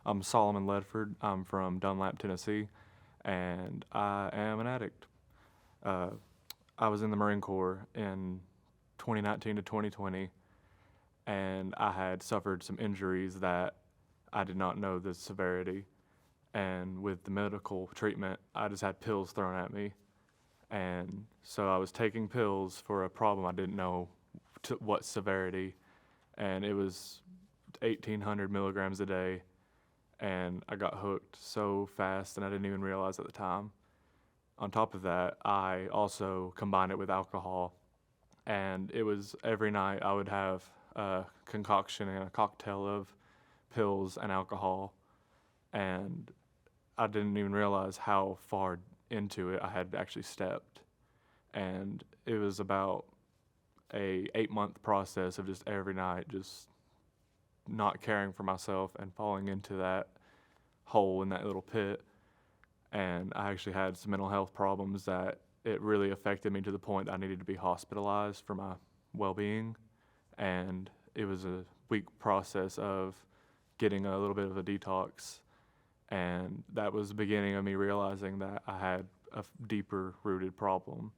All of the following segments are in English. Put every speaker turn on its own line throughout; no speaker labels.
I'm Solomon Ledford. I'm from Dunlap, Tennessee, and I am an addict. Uh, I was in the Marine Corps in 2019 to 2020, and I had suffered some injuries that I did not know the severity. And with the medical treatment, I just had pills thrown at me. And so I was taking pills for a problem I didn't know what severity, and it was 1,800 milligrams a day, and I got hooked so fast and I didn't even realize at the time. On top of that, I also combined it with alcohol, and it was every night I would have a concoction and a cocktail of pills and alcohol, and I didn't even realize how far into it I had actually stepped. And it was about a 8-month process of just every night just not caring for myself and falling into that hole in that little pit. And I actually had some mental health problems that it really affected me to the point that I needed to be hospitalized for my well-being. And it was a week process of getting a little bit of a detox. And that was the beginning of me realizing that I had a deeper rooted problem.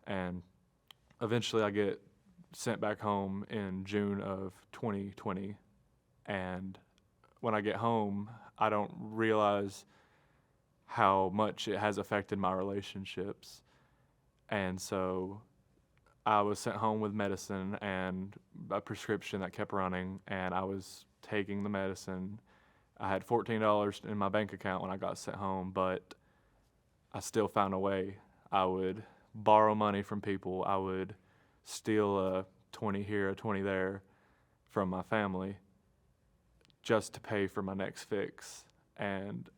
And eventually I get sent back home in June of 2020. And when I get home, I don't realize how much it has affected my relationships. And so I was sent home with medicine and a prescription that kept running, and I was taking the medicine. I had $14 in my bank account when I got sent home, but I still found a way. I would borrow money from people. I would steal a 20 here, a 20 there from my family just to pay for my next fix. And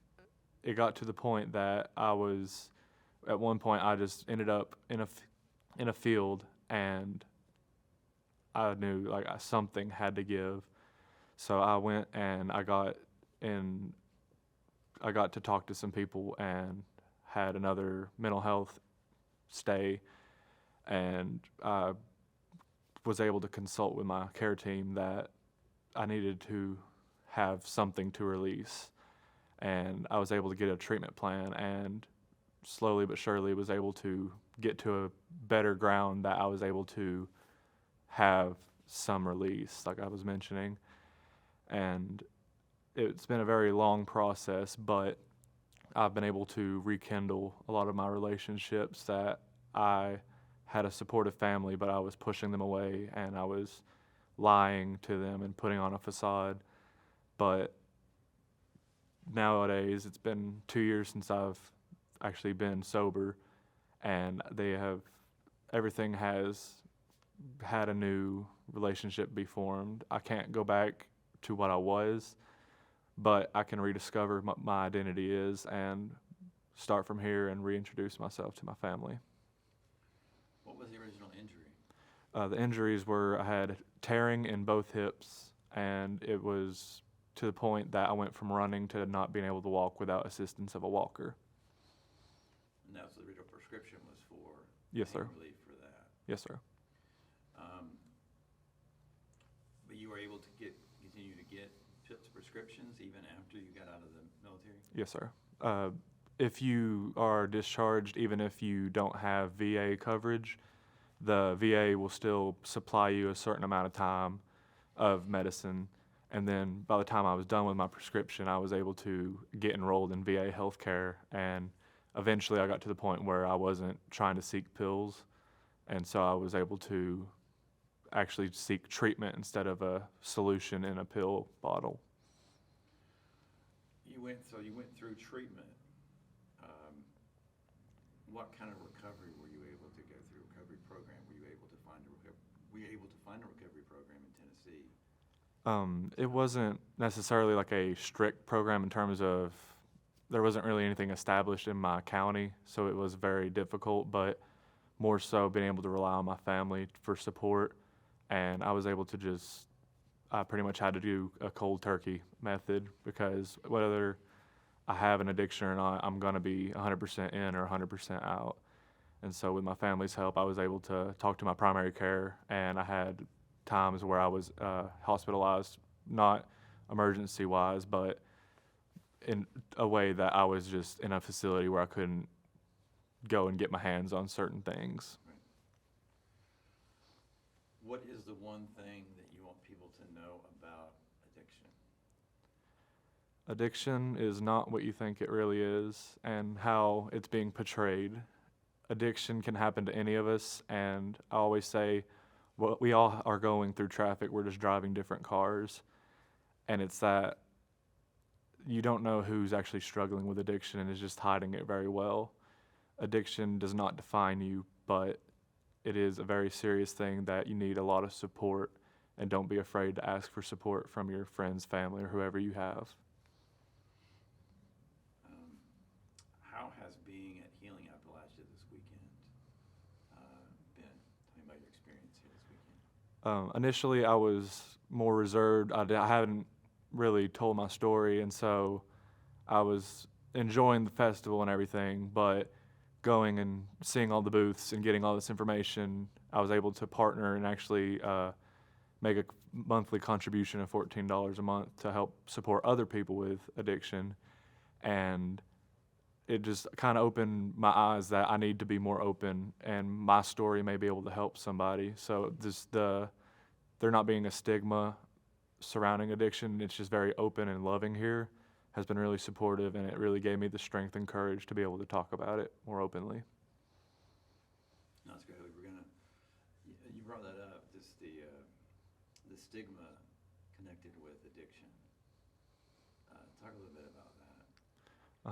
it got to the point that at one point I just ended up in a field, and I knew like something had to give. So I went and I got to talk to some people and had another mental health stay, and I was able to consult with my care team that I needed to have something to release. And I was able to get a treatment plan, and slowly but surely was able to get to a better ground that I was able to have some release, like I was mentioning. And it's been a very long process, but I've been able to rekindle a lot of my relationships that I had a supportive family, but I was pushing them away and I was lying to them and putting on a facade. But nowadays, it's been 2 years since I've actually been sober, and everything has had a new relationship be formed. I can't go back to what I was, but I can rediscover what my identity is and start from here and reintroduce myself to my family.
What was the original injury?
The injuries were I had tearing in both hips, and it was to the point that I went from running to not being able to walk without assistance of a walker.
And that was the original prescription was for
Yes, sir.
pain relief for that.
Yes, sir.
But you were able to continue to get prescriptions even after you got out of the military?
Yes, sir. If you are discharged, even if you don't have VA coverage, the VA will still supply you a certain amount of time of medicine. And then by the time I was done with my prescription, I was able to get enrolled in VA healthcare. And eventually I got to the point where I wasn't trying to seek pills. And so I was able to actually seek treatment instead of a solution in a pill bottle.
You went through treatment. What kind of recovery were you able to go through? Recovery program? Were you able to find a recovery program in Tennessee?
It wasn't necessarily like a strict program in terms of there wasn't really anything established in my county, so it was very difficult, but more so being able to rely on my family for support. And I was able to I pretty much had to do a cold turkey method, because whether I have an addiction or not, I'm going to be 100% in or 100% out. And so with my family's help, I was able to talk to my primary care, and I had times where I was hospitalized, not emergency-wise, but in a way that I was just in a facility where I couldn't go and get my hands on certain things.
Right. What is the one thing that you want people to know about addiction?
Addiction is not what you think it really is, and how it's being portrayed. Addiction can happen to any of us, and I always say, well, we all are going through traffic, we're just driving different cars, and it's that you don't know who's actually struggling with addiction and is just hiding it very well. Addiction does not define you, but it is a very serious thing that you need a lot of support, and don't be afraid to ask for support from your friends, family, or whoever you have.
How has being at Healing Appalachia this weekend been? Tell me about your experience here this weekend.
Initially, I was more reserved. I hadn't really told my story, and so I was enjoying the festival and everything, but going and seeing all the booths and getting all this information, I was able to partner and actually make a monthly contribution of $14 a month to help support other people with addiction. And it just kind of opened my eyes that I need to be more open, and my story may be able to help somebody. So there not being a stigma surrounding addiction, it's just very open and loving here, has been really supportive, and it really gave me the strength and courage to be able to talk about it more openly.
No, that's great. You brought that up, just the stigma connected with addiction. Talk a little bit about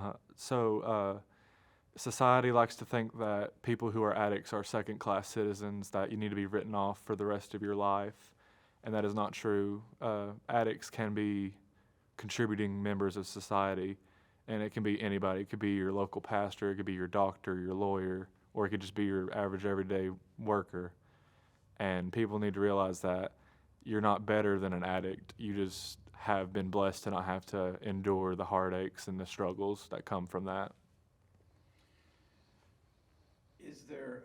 that.
Society likes to think that people who are addicts are second-class citizens, that you need to be written off for the rest of your life, and that is not true. Addicts can be contributing members of society, and it can be anybody. It could be your local pastor, it could be your doctor, your lawyer, or it could just be your average everyday worker. And people need to realize that you're not better than an addict. You just have been blessed to not have to endure the heartaches and the struggles that come from that.
Is there,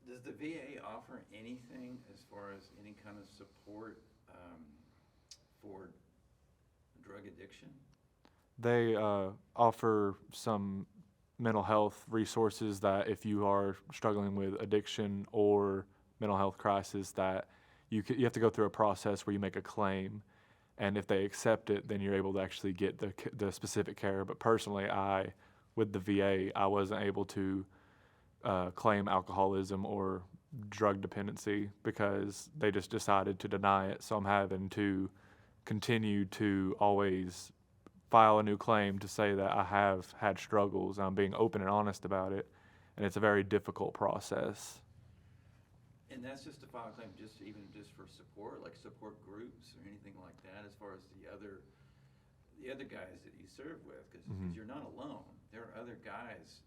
does the VA offer anything as far as any kind of support for drug addiction?
They offer some mental health resources that if you are struggling with addiction or mental health crisis, that you have to go through a process where you make a claim, and if they accept it, then you're able to actually get the specific care. But personally, with the VA, I wasn't able to claim alcoholism or drug dependency because they just decided to deny it. So I'm having to continue to always file a new claim to say that I have had struggles. I'm being open and honest about it, and it's a very difficult process.
And that's just to file a claim, just for support, like support groups or anything like that, as far as the other guys that you serve with, because you're not alone. There are other guys,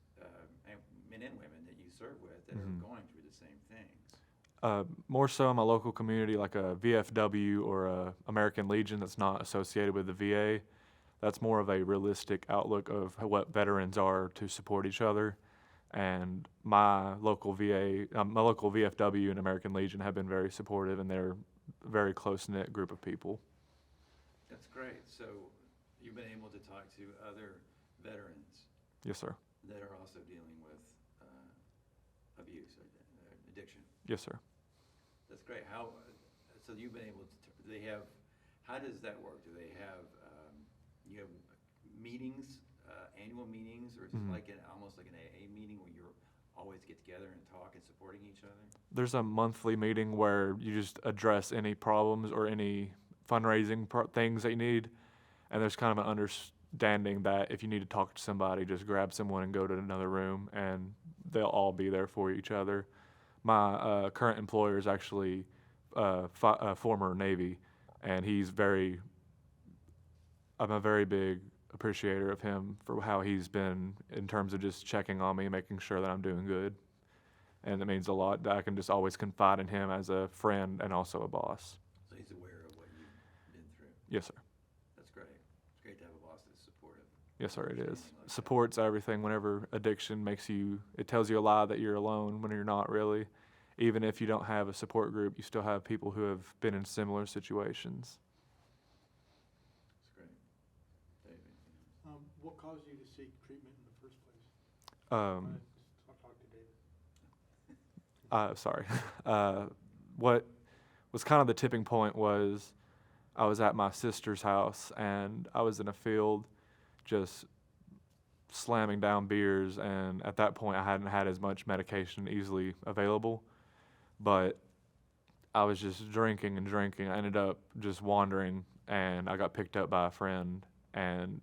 men and women, that you serve with that are going through the same things.
More so in my local community, like a VFW or a American Legion that's not associated with the VA. That's more of a realistic outlook of what veterans are to support each other. And my local VFW and American Legion have been very supportive, and they're a very close-knit group of people.
That's great. So you've been able to talk to other veterans.
Yes, sir.
That are also dealing with abuse or addiction.
Yes, sir.
That's great. So you've been able to, how does that work? Do they have, you have meetings, annual meetings, or is it like almost like an AA meeting where you always get together and talk and supporting each other?
There's a monthly meeting where you just address any problems or any fundraising things that you need, and there's kind of an understanding that if you need to talk to somebody, just grab someone and go to another room, and they'll all be there for each other. My current employer is actually former Navy, and I'm a very big appreciator of him for how he's been in terms of just checking on me, making sure that I'm doing good. And it means a lot that I can just always confide in him as a friend and also a boss.
So he's aware of what you've been through.
Yes, sir.
That's great. It's great to have a boss that's supportive.
Yes, sir, it is. Support's everything. Whenever addiction it tells you a lie that you're alone when you're not really. Even if you don't have a support group, you still have people who have been in similar situations.
That's great.
What caused you to seek treatment in the first place? I'll talk to David.
Sorry. What was kind of the tipping point was I was at my sister's house and I was in a field just slamming down beers, and at that point I hadn't had as much medication easily available, but I was just drinking and drinking. I ended up just wandering, and I got picked up by a friend, and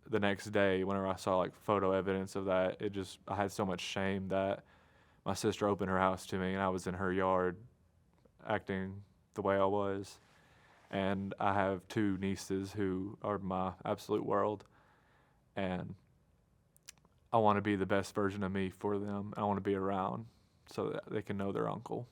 the next day whenever I saw like photo evidence of that, I had so much shame that my sister opened her house to me and I was in her yard acting the way I was. And I have 2 nieces who are my absolute world, and I want to be the best version of me for them. I want to be around so that they can know their uncle.